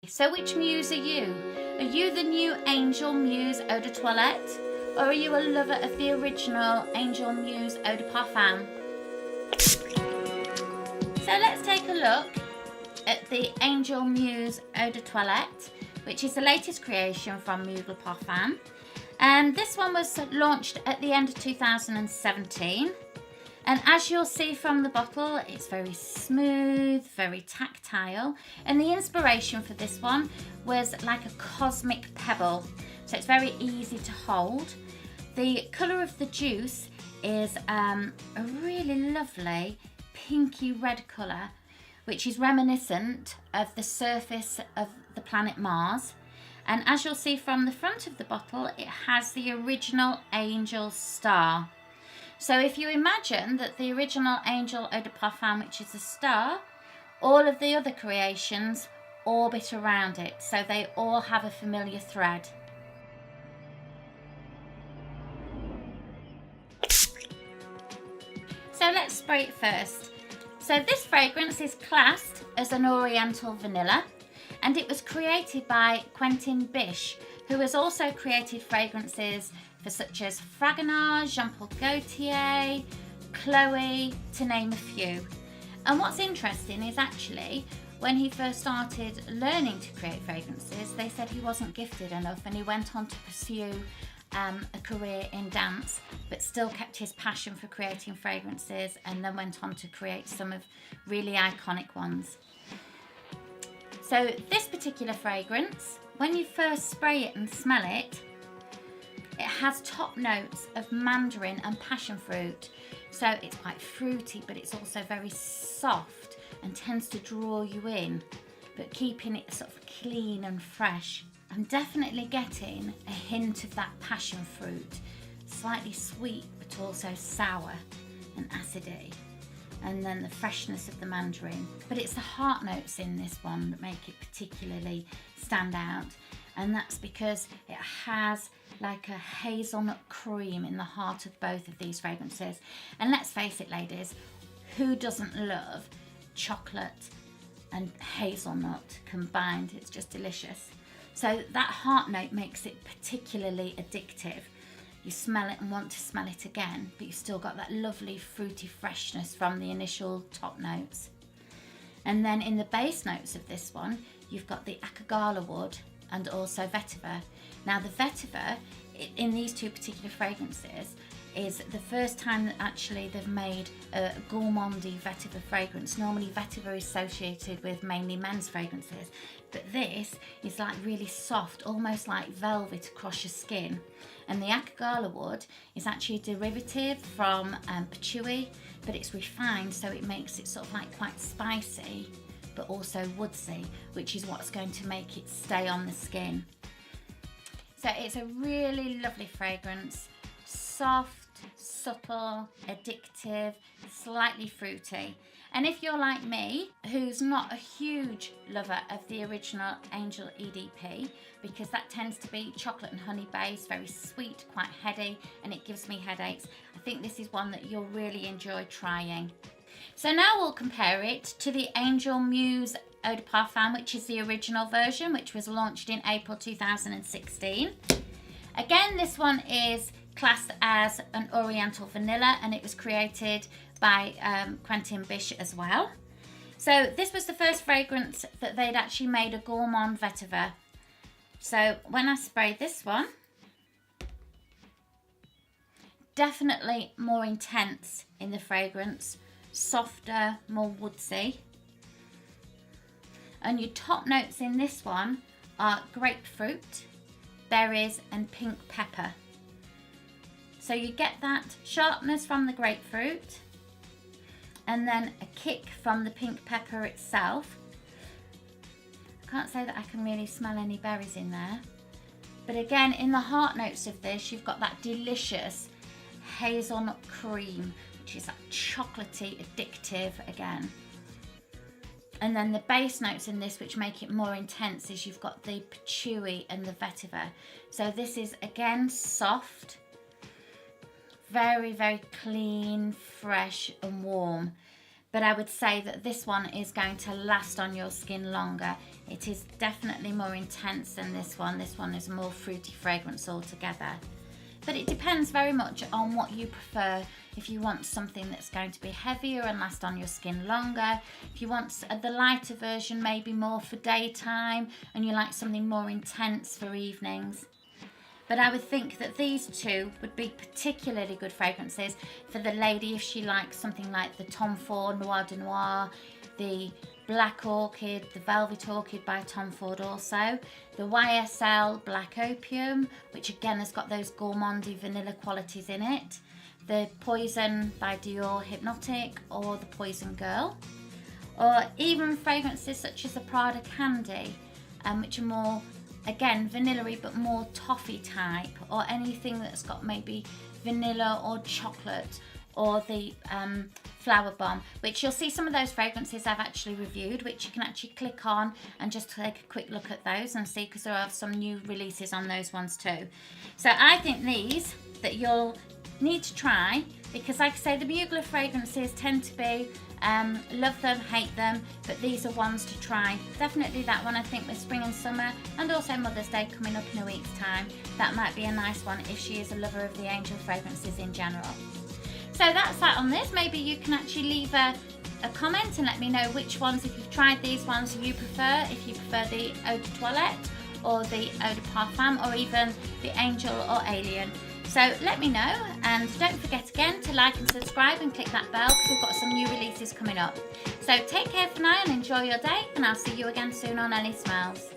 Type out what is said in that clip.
So which Muse are you? Are you the new Angel Muse Eau de Toilette? Or are you a lover of the original Angel Muse Eau de Parfum? So let's take a look at the Angel Muse Eau de Toilette, which is the latest creation from Mugler Parfum. And this one was launched at the end of 2017. And as you'll see from the bottle, it's very smooth, very tactile. And the inspiration for this one was like a cosmic pebble. So it's very easy to hold. The colour of the juice is a really lovely pinky red colour, which is reminiscent of the surface of the planet Mars. And as you'll see from the front of the bottle, it has the original Angel star. So if you imagine that the original Angel Eau de Parfum, which is a star, all of the other creations orbit around it, so they all have a familiar thread. So let's spray it first. So this fragrance is classed as an Oriental vanilla, and it was created by Quentin Bish, who has also created fragrances for such as Fragonard, Jean-Paul Gaultier, Chloe, to name a few. And what's interesting is actually when he first started learning to create fragrances, they said he wasn't gifted enough, and he went on to pursue a career in dance, but still kept his passion for creating fragrances, and then went on to create some of really iconic ones. So this particular fragrance, when you first spray it and smell it, it has top notes of mandarin and passion fruit. So it's quite fruity, but it's also very soft and tends to draw you in, but keeping it sort of clean and fresh. I'm definitely getting a hint of that passion fruit, slightly sweet, but also sour and acidy. And then the freshness of the mandarin. But it's the heart notes in this one that make it particularly stand out. And that's because it has like a hazelnut cream in the heart of both of these fragrances. And let's face it, ladies, who doesn't love chocolate and hazelnut combined? It's just delicious. So that heart note makes it particularly addictive. You smell it and want to smell it again, but you've still got that lovely fruity freshness from the initial top notes. And then in the base notes of this one, you've got the Akigalawood and also Vetiver. Now the Vetiver in these two particular fragrances is the first time that actually they've made a gourmandy vetiver fragrance. Normally vetiver is associated with mainly men's fragrances, but this is like really soft, almost like velvet across your skin. And the Akigalawood is actually a derivative from Patchouli, but it's refined, so it makes it sort of like quite spicy, but also woodsy, which is what's going to make it stay on the skin. So it's a really lovely fragrance, soft, subtle, addictive, slightly fruity. And if you're like me, who's not a huge lover of the original Angel EDP, because that tends to be chocolate and honey based, very sweet, quite heady, and it gives me headaches, I think this is one that you'll really enjoy trying. So now we'll compare it to the Angel Muse Eau de Parfum, which is the original version, which was launched in April 2016. Again, this one is classed as an Oriental vanilla, and it was created by Quentin Bish as well. So this was the first fragrance that they'd actually made a gourmand vetiver. So when I sprayed this one, definitely more intense in the fragrance, softer, more woodsy. And your top notes in this one are grapefruit, berries and pink pepper. So you get that sharpness from the grapefruit, and then a kick from the pink pepper itself. I can't say that I can really smell any berries in there. But again, in the heart notes of this, you've got that delicious hazelnut cream, which is that chocolatey, addictive again. And then the base notes in this, which make it more intense, is you've got the patchouli and the vetiver. So this is again soft, very, very clean, fresh and warm. but I would say that this one is going to last on your skin longer. It is definitely more intense than this one. This one is a more fruity fragrance altogether. But it depends very much on what you prefer. If you want something that's going to be heavier and last on your skin longer, if you want the lighter version, maybe more for daytime, and you like something more intense for evenings. But I would think that these two would be particularly good fragrances for the lady if she likes something like the Tom Ford Noir de Noir, the Black Orchid, the Velvet Orchid by Tom Ford also, the YSL Black Opium, which again has got those gourmandy vanilla qualities in it, the Poison by Dior Hypnotic, or the Poison Girl, or even fragrances such as the Prada Candy, which are more, again, vanilla-y but more toffee type, or anything that's got maybe vanilla or chocolate, or the Flower Bomb, which you'll see some of those fragrances I've actually reviewed, which you can actually click on and just take a quick look at those and see, because there are some new releases on those ones too. So I think these that you'll need to try, because like I say, the Mugler fragrances tend to be love them, hate them, but these are ones to try. Definitely that one, I think, with spring and summer, and also Mother's Day coming up in a week's time. That might be a nice one if she is a lover of the Angel fragrances in general. So that's that on this. Maybe you can actually leave a comment and let me know which ones, if you've tried these ones, you prefer. If you prefer the Eau de Toilette or the Eau de Parfum, or even the Angel or Alien. So let me know, and don't forget again to like and subscribe and click that bell, because we've got some new releases coming up. So take care for now and enjoy your day, and I'll see you again soon on Ellie Smells.